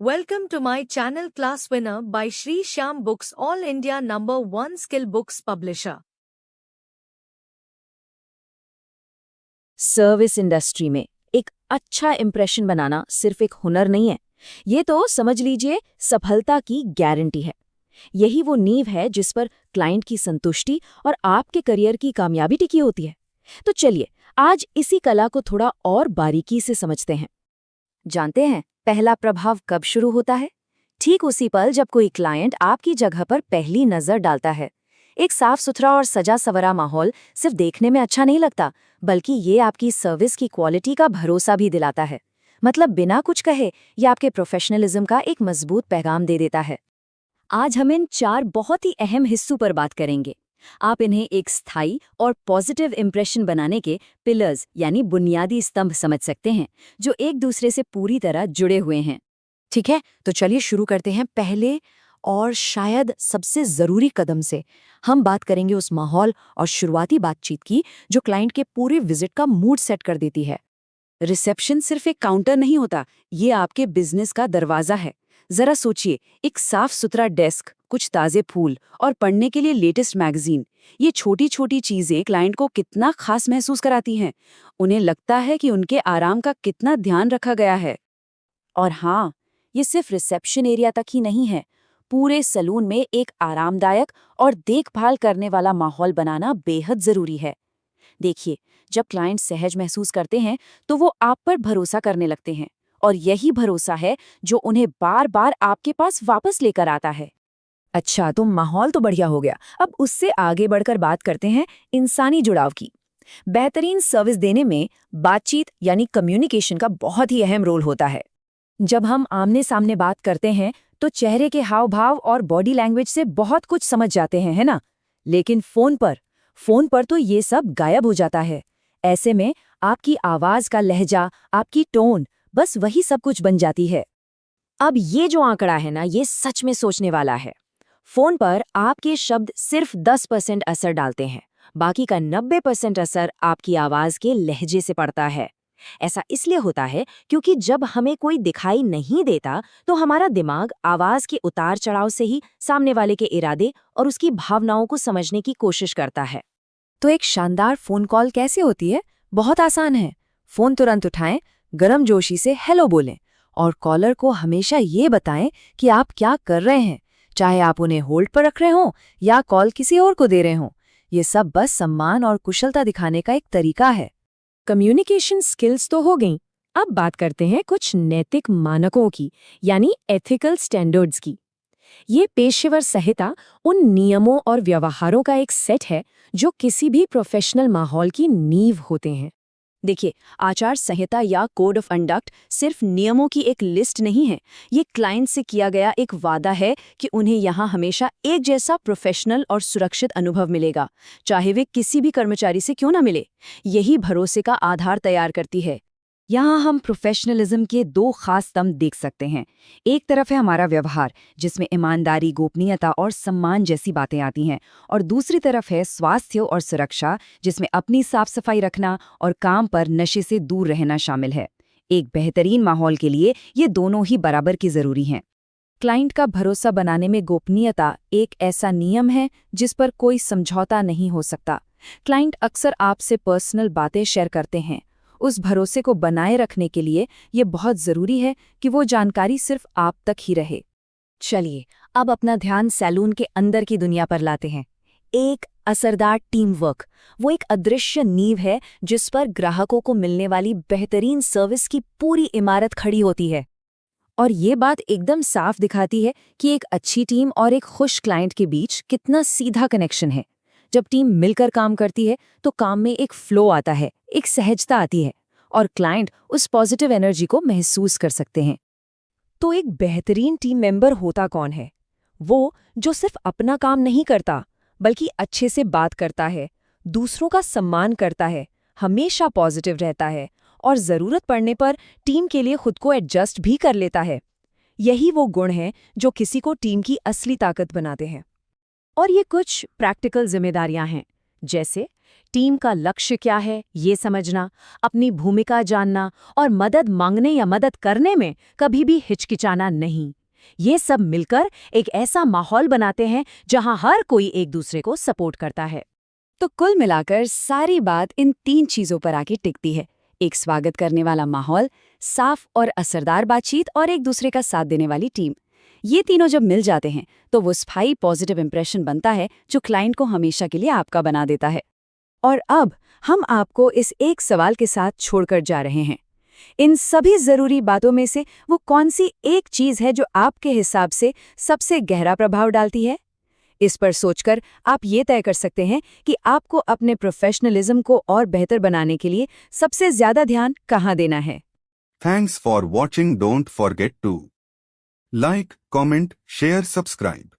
Welcome to my channel Class Winner by Shri Shyam Books, All India #1 skill books publisher. Service industry में एक अच्छा impression बनाना सिर्फ एक हुनर नहीं है, ये तो समझ लीजिए सफलता की गारंटी है। यही वो नींव है जिस पर क्लाइंट की संतुष्टि और आपके करियर की कामयाबी टिकी होती है। तो चलिए आज इसी कला को थोड़ा और बारीकी से समझते हैं। जानते हैं पहला प्रभाव कब शुरू होता है? ठीक उसी पल जब कोई क्लाइंट आपकी जगह पर पहली नजर डालता है। एक साफ सुथरा और सजा सवरा माहौल सिर्फ देखने में अच्छा नहीं लगता, बल्कि ये आपकी सर्विस की क्वालिटी का भरोसा भी दिलाता है। मतलब बिना कुछ कहे ये आपके प्रोफेशनलिज्म का एक मजबूत पैगाम दे देता है। आज हम इन 4 बहुत ही अहम हिस्सों पर बात करेंगे। आप इन्हें एक स्थायी और पॉजिटिव इंप्रेशन बनाने के पिलर्स यानी बुनियादी स्तंभ समझ सकते हैं, जो एक दूसरे से पूरी तरह जुड़े हुए हैं। ठीक है, तो चलिए शुरू करते हैं पहले और शायद सबसे ज़रूरी कदम से। हम बात करेंगे उस माहौल और शुरुआती बातचीत की जो क्लाइंट के पूरे विजिट का मूड सेट कर देती है। रिसेप्शन सिर्फ एक काउंटर नहीं होता, ये आपके बिजनेस का दरवाजा है। जरा सोचिए, एक साफ सुथरा डेस्क, कुछ ताज़े फूल और पढ़ने के लिए लेटेस्ट मैगजीन, ये छोटी छोटी चीज़ें क्लाइंट को कितना खास महसूस कराती हैं। उन्हें लगता है कि उनके आराम का कितना ध्यान रखा गया है। और हाँ, ये सिर्फ रिसेप्शन एरिया तक ही नहीं है। पूरे सैलून में एक आरामदायक और देखभाल करने वाला माहौल बनाना बेहद ज़रूरी है। देखिए, जब क्लाइंट सहज महसूस करते हैं तो वो आप पर भरोसा करने लगते हैं, और यही भरोसा है जो उन्हें बार बार आपके पास वापस लेकर आता है। अच्छा, तो माहौल तो बढ़िया हो गया। अब उससे आगे बढ़कर बात करते हैं इंसानी जुड़ाव की। बेहतरीन सर्विस देने में बातचीत यानी कम्युनिकेशन का बहुत ही अहम रोल होता है। जब हम आमने सामने बात करते हैं तो चेहरे के हाव भाव और बॉडी लैंग्वेज से बहुत कुछ समझ जाते हैं, है ना? लेकिन फोन पर तो ये सब गायब हो जाता है। ऐसे में आपकी आवाज का लहजा, आपकी टोन, बस वही सब कुछ बन जाती है। अब ये जो आंकड़ा है ना, ये सच में सोचने वाला है। फोन पर आपके शब्द सिर्फ 10% असर डालते हैं, बाकी का 90% असर आपकी आवाज के लहजे से पड़ता है। ऐसा इसलिए होता है क्योंकि जब हमें कोई दिखाई नहीं देता तो हमारा दिमाग आवाज के उतार चढ़ाव से ही सामने वाले के इरादे और उसकी भावनाओं को समझने की कोशिश करता है। तो एक शानदार फोन कॉल कैसे होती है? बहुत आसान है। फोन तुरंत उठाएं, गर्मजोशी से हेलो बोलें और कॉलर को हमेशा ये बताएं कि आप क्या कर रहे हैं, चाहे आप उन्हें होल्ड पर रख रहे हों या कॉल किसी और को दे रहे हों। ये सब बस सम्मान और कुशलता दिखाने का एक तरीका है। कम्युनिकेशन स्किल्स तो हो गई। अब बात करते हैं कुछ नैतिक मानकों की, यानी एथिकल स्टैंडर्ड्स की। ये पेशेवर संहिता उन नियमों और व्यवहारों का एक सेट है जो किसी भी प्रोफेशनल माहौल की नींव होते हैं। देखिए, आचार संहिता या कोड ऑफ कंडक्ट सिर्फ नियमों की एक लिस्ट नहीं है, ये क्लाइंट से किया गया एक वादा है कि उन्हें यहाँ हमेशा एक जैसा प्रोफेशनल और सुरक्षित अनुभव मिलेगा, चाहे वे किसी भी कर्मचारी से क्यों ना मिले। यही भरोसे का आधार तैयार करती है। यहाँ हम प्रोफेशनलिज्म के 2 खास स्तंभ देख सकते हैं। एक तरफ है हमारा व्यवहार, जिसमें ईमानदारी, गोपनीयता और सम्मान जैसी बातें आती हैं, और दूसरी तरफ है स्वास्थ्य और सुरक्षा, जिसमें अपनी साफ सफाई रखना और काम पर नशे से दूर रहना शामिल है। एक बेहतरीन माहौल के लिए ये दोनों ही बराबर की जरूरी हैं। क्लाइंट का भरोसा बनाने में गोपनीयता एक ऐसा नियम है जिस पर कोई समझौता नहीं हो सकता। क्लाइंट अक्सर आपसे पर्सनल बातें शेयर करते हैं। उस भरोसे को बनाए रखने के लिए ये बहुत ज़रूरी है कि वो जानकारी सिर्फ आप तक ही रहे। चलिए अब अपना ध्यान सैलून के अंदर की दुनिया पर लाते हैं। एक असरदार टीम वर्क, वो एक अदृश्य नींव है जिस पर ग्राहकों को मिलने वाली बेहतरीन सर्विस की पूरी इमारत खड़ी होती है। और ये बात एकदम साफ दिखाती है कि एक अच्छी टीम और एक खुश क्लाइंट के बीच कितना सीधा कनेक्शन है। जब टीम मिलकर काम करती है तो काम में एक फ्लो आता है, एक सहजता आती है, और क्लाइंट उस पॉजिटिव एनर्जी को महसूस कर सकते हैं। तो एक बेहतरीन टीम मेंबर होता कौन है? वो जो सिर्फ अपना काम नहीं करता, बल्कि अच्छे से बात करता है, दूसरों का सम्मान करता है, हमेशा पॉजिटिव रहता है और ज़रूरत पड़ने पर टीम के लिए खुद को एडजस्ट भी कर लेता है। यही वो गुण हैं जो किसी को टीम की असली ताकत बनाते हैं। और ये कुछ प्रैक्टिकल जिम्मेदारियां हैं। जैसे टीम का लक्ष्य क्या है ये समझना, अपनी भूमिका जानना और मदद मांगने या मदद करने में कभी भी हिचकिचाना नहीं। ये सब मिलकर एक ऐसा माहौल बनाते हैं जहां हर कोई एक दूसरे को सपोर्ट करता है। तो कुल मिलाकर सारी बात इन 3 चीजों पर आके टिकती है। एक स्वागत करने वाला माहौल, साफ और असरदार बातचीत और एक दूसरे का साथ देने वाली टीम। ये तीनों जब मिल जाते हैं तो वो स्थायी पॉजिटिव इंप्रेशन बनता है जो क्लाइंट को हमेशा के लिए आपका बना देता है। और अब हम आपको इस एक सवाल के साथ छोड़कर जा रहे हैं। इन सभी जरूरी बातों में से वो कौन सी एक चीज है जो आपके हिसाब से सबसे गहरा प्रभाव डालती है? इस पर सोचकर आप ये तय कर सकते हैं कि आपको अपने प्रोफेशनलिज्म को और बेहतर बनाने के लिए सबसे ज्यादा ध्यान कहाँ देना है। Thanks for watching. Don't forget to like, comment, share, subscribe.